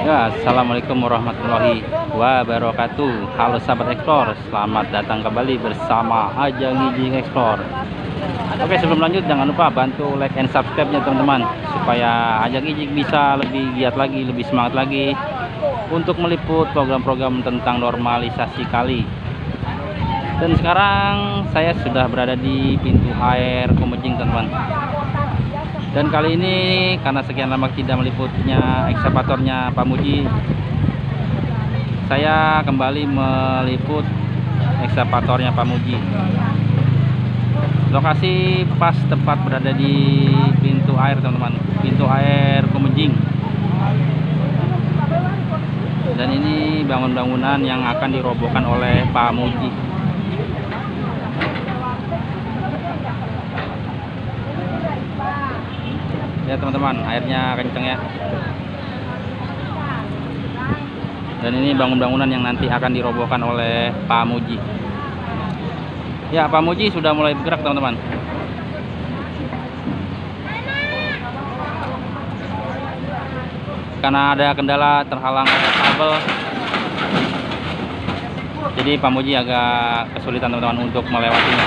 Ya, assalamualaikum warahmatullahi wabarakatuh. Halo sahabat Explore, selamat datang kembali bersama Ajang Ijing Explore. Oke, sebelum lanjut jangan lupa bantu like and subscribe-nya teman-teman, supaya Ajang Ijing bisa lebih giat lagi, lebih semangat lagi untuk meliput program-program tentang normalisasi kali. Dan sekarang saya sudah berada di pintu air Kumejing teman-teman. Dan kali ini karena sekian lama tidak meliputnya ekskavatornya Pak Muji, saya kembali meliput ekskavatornya Pak Muji. Lokasi pas tepat berada di pintu air teman-teman, pintu air Kumejing. Dan ini bangunan-bangunan yang akan dirobohkan oleh Pak Muji. Ya teman-teman, airnya kenceng ya. Dan ini bangunan-bangunan yang nanti akan dirobohkan oleh Pak Muji. Ya, Pak Muji sudah mulai bergerak teman-teman. Karena ada kendala terhalang oleh kabel, jadi Pak Muji agak kesulitan teman-teman untuk melewatinya.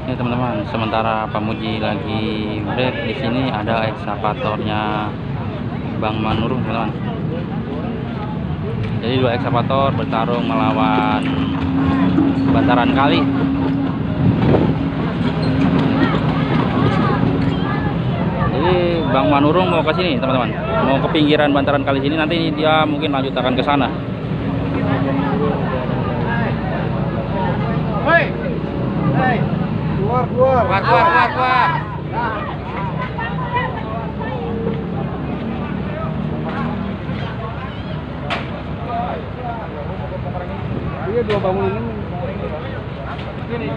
Ya teman-teman, sementara Pak Muji lagi break, di sini ada ekskavatornya Bang Manurung teman-teman. Jadi dua ekskavator bertarung melawan bantaran kali. Jadi Bang Manurung mau ke sini teman-teman, mau ke pinggiran bantaran kali sini, nanti dia mungkin lanjut akan ke sana. Hei, hei, keluar. Iya, dua bangunan ini.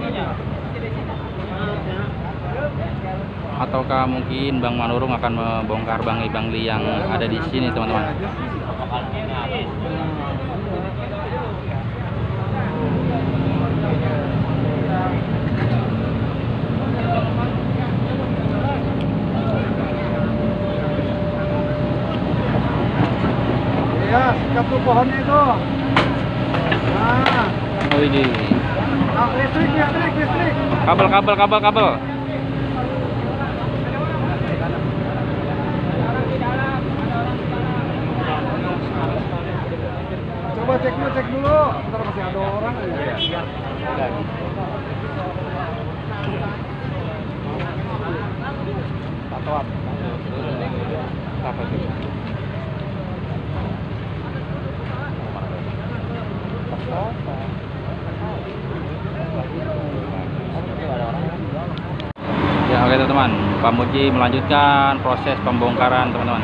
Ataukah mungkin Bang Manurung akan membongkar bangli-bangli yang ada di sini teman-teman. Iya, sikat tuh pohonnya itu. Nah, Oh ini listrik. kabel. Coba cek dulu. Ntar masih ada orang. Ya. Tatoan. Apa itu? Ya oke teman-teman, Pak Muji melanjutkan proses pembongkaran teman-teman.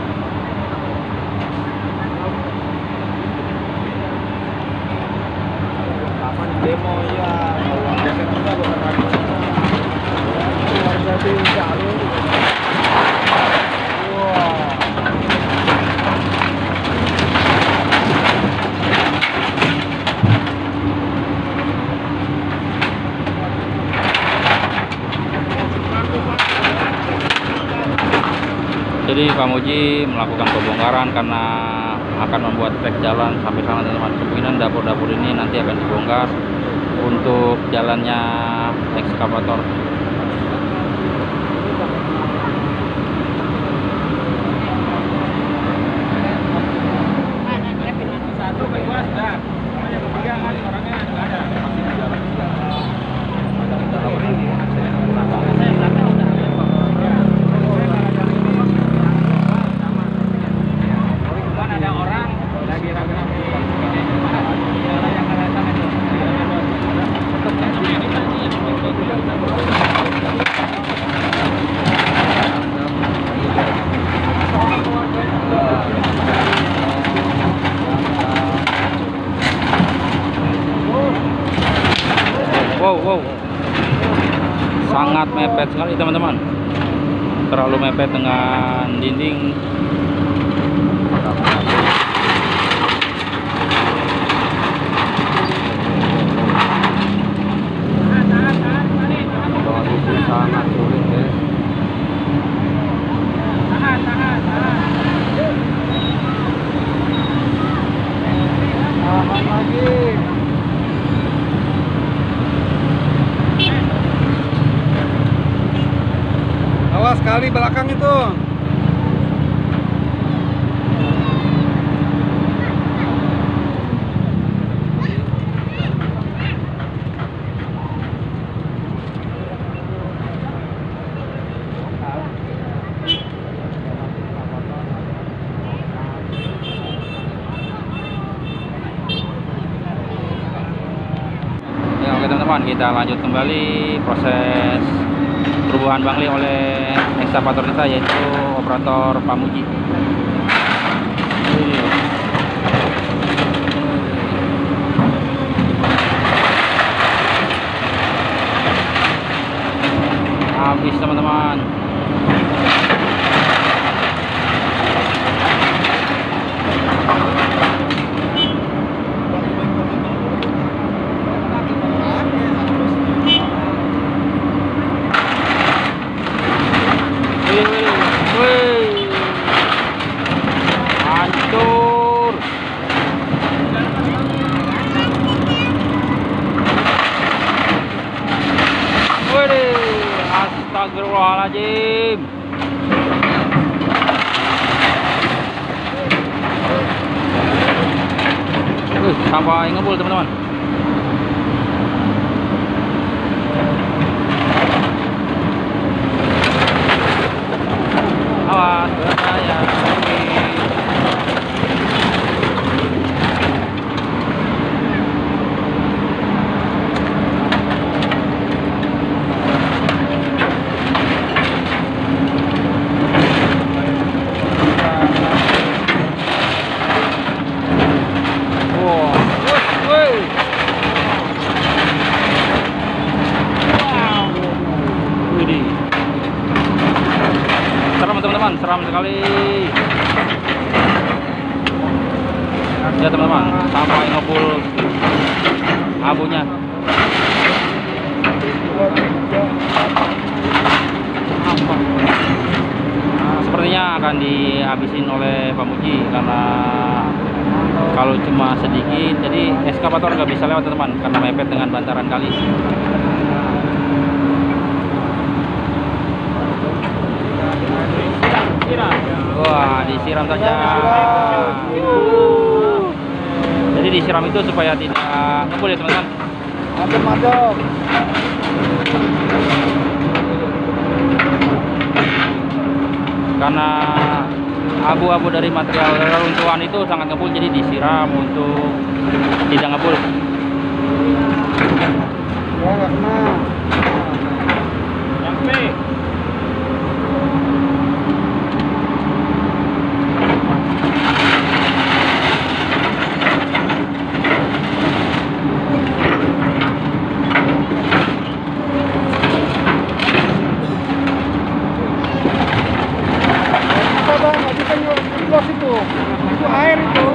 Demo ya, Jadi Pak Muji melakukan pembongkaran karena akan membuat trek jalan sampai sana teman-teman. Kemungkinan dapur-dapur ini nanti akan dibongkar untuk jalannya ekskavator. Wow, sangat mepet sekali teman-teman, terlalu mepet dengan dinding. Sangat sulit ya. Tahan lagi. Awas kali belakang itu. Ya, oke teman-teman, kita lanjut kembali proses perubahan bangli oleh ekskavator kita, yaitu operator Pamuji. Habis teman-teman. Hancur. Wih, astagfirullahaladzim. Sampai ngebul teman-teman. Awas, berbahaya. Seram teman-teman, seram sekali ya teman-teman, sampai ngebul abunya. Sepertinya akan dihabisin oleh Pamuji, karena kalau cuma sedikit jadi ekskavator nggak bisa lewat teman-teman, karena mepet dengan bantaran kali. Wah, disiram saja. Jadi disiram itu supaya tidak ngebul ya teman-teman. Adem-adem. Karena abu-abu dari material reruntuhan itu sangat ngebul, jadi disiram untuk tidak ngebul. Ya nggak kena. Nyampe. Itu air itu.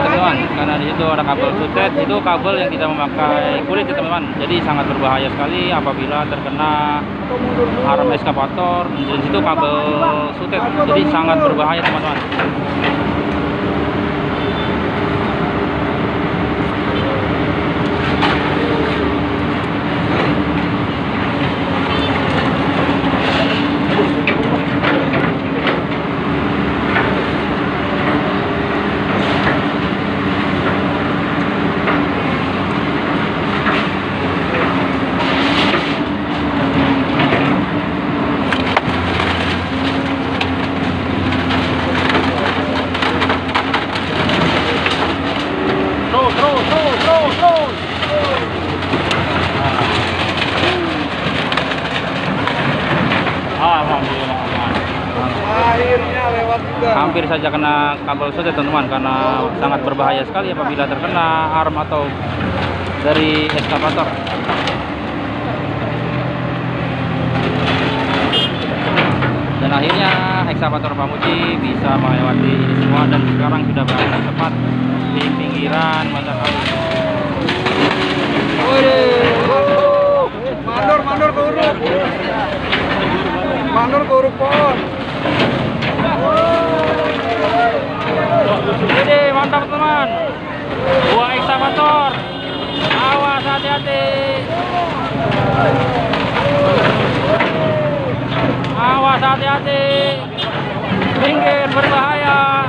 teman-teman, karena di situ ada kabel sutet. Itu kabel yang tidak memakai kulit ya teman-teman. Jadi sangat berbahaya sekali apabila terkena arm eskavator. Di situ kabel sutet, jadi sangat berbahaya teman-teman. Akhirnya lewat juga. Hampir saja kena kabel sutet teman-teman, karena sangat berbahaya sekali apabila terkena arm atau dari eskavator. Dan akhirnya eskavator Pamuji bisa melewati ini semua dan sekarang sudah berada tepat di pinggiran mata kali. Mandor ke urut. Mandor ke urut pohon. Ini mantap teman. Buah eskavator. Awas, hati-hati. Awas, hati-hati. Pinggir, berbahaya.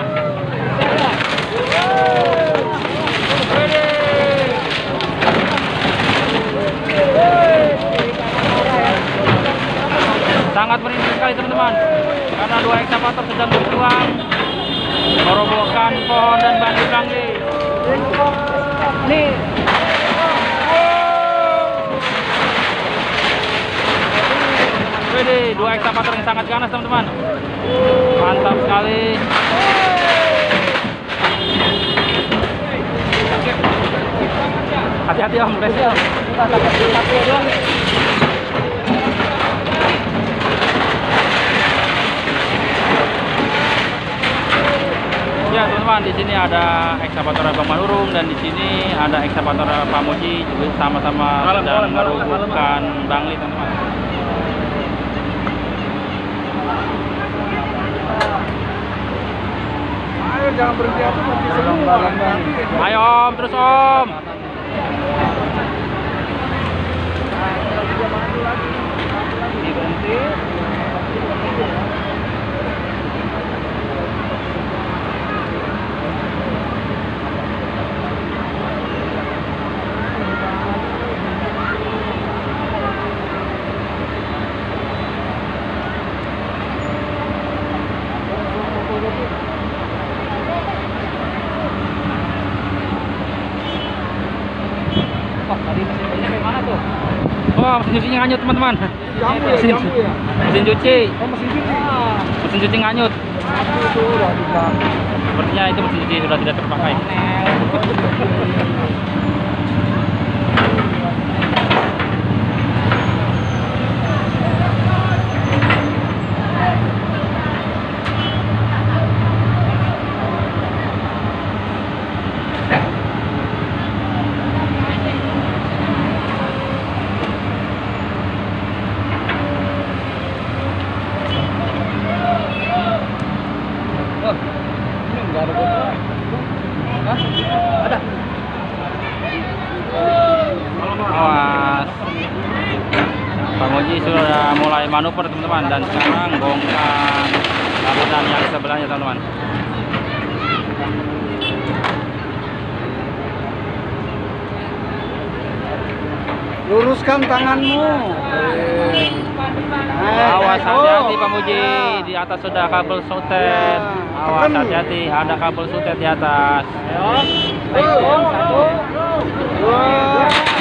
Sangat merinding sekali teman-teman, karena dua eskavator sedang berjuang merobohkan pohon dan bangkai-bangkai. Nih. Wede, dua eskavator yang sangat ganas teman-teman. Mantap sekali. Hati-hati om, guys. Ya teman-teman, di sini ada eskavator Abang Manurung dan di sini ada eskavator Pamuji juga sama-sama sedang merobohkan bangli teman-teman. Ayo jangan berhenti aku nanti semua. Ayo om, terus om. Berhenti. Oh, mesin cucinya nganyut teman-teman. Jambu ya, jambu ya. Mesin cuci. Oh, mesin cuci. Mesin cuci nganyut. Itu udah di belakang. Sepertinya itu mesin cuci sudah tidak terpakai. Ada. Awas. Pamuji sudah mulai manuver teman-teman, dan sekarang bongkar bangunan yang sebelahnya teman-teman. Luruskan tanganmu. Awas, hati-hati Pamuji, di atas sudah kabel sutet. Awas, hati-hati, ada kabel sutet di atas. Ayo, 1, 2.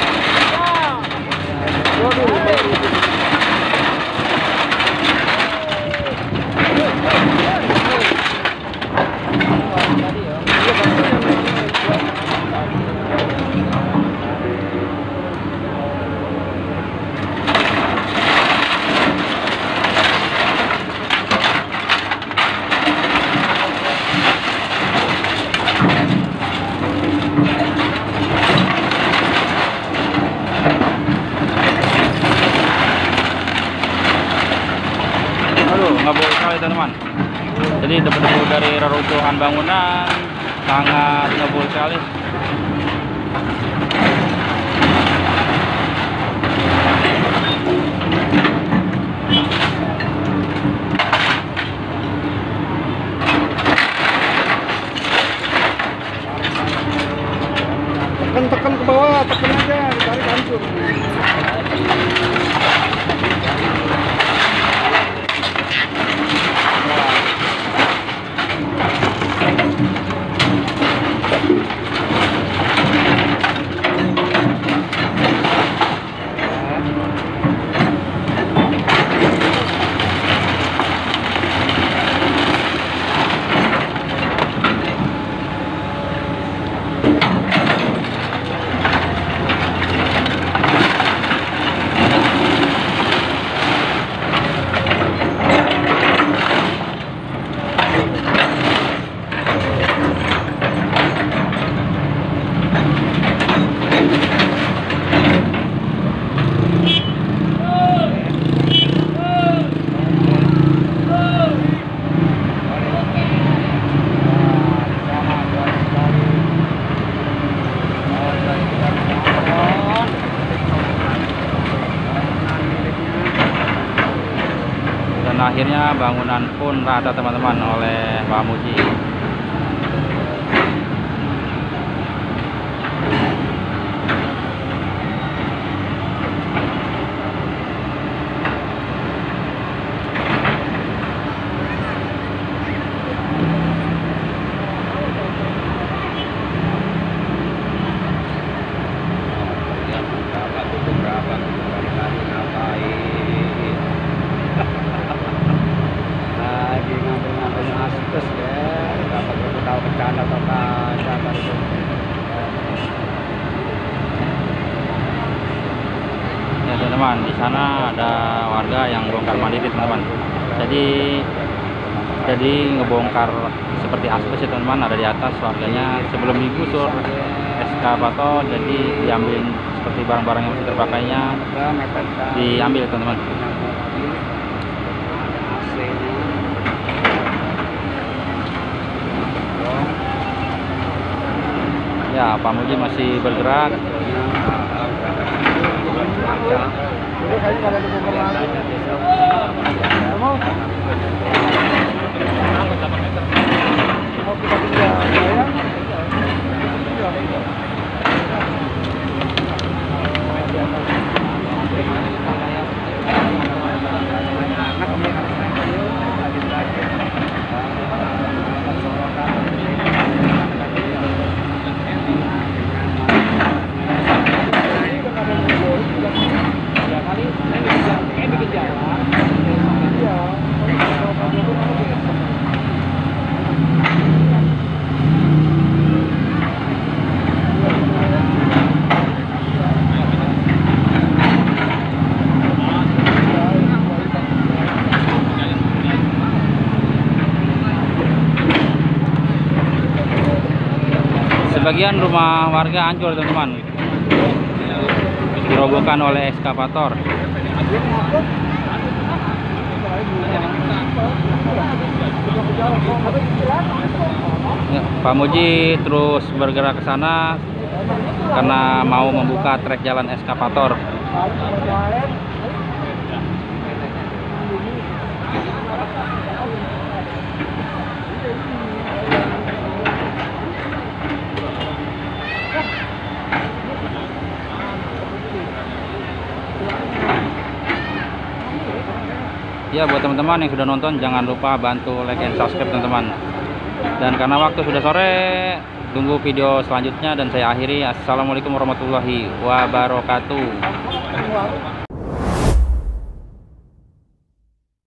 dari reruntuhan bangunan sangat ngebul sekali. Tekan ke bawah, tekan aja, ditarik hancur. Dan akhirnya bangunan pun rata teman-teman oleh Pak Muji. Lagi ngambil asbes ya, dapat tahu bencana atau kagak itu. Ya teman-teman, di sana ada warga yang bongkar mandiri teman-teman. Jadi ngebongkar seperti asbes ya teman-teman, ada di atas warganya sebelum digusur eskavator, jadi diambil seperti barang-barang yang masih terpakainya diambil teman-teman. Ya, Pak Muji masih bergerak. Udah kayaknya nggak ada bongkar lagi. Mau kita tinggal ya? Sebagian rumah warga hancur teman-teman, dirobohkan oleh eskavator. Ya, Pak Muji terus bergerak ke sana karena mau membuka trek jalan eskavator. Ya, buat teman-teman yang sudah nonton jangan lupa bantu like and subscribe teman-teman. Dan karena waktu sudah sore, tunggu video selanjutnya dan saya akhiri. Assalamualaikum warahmatullahi wabarakatuh.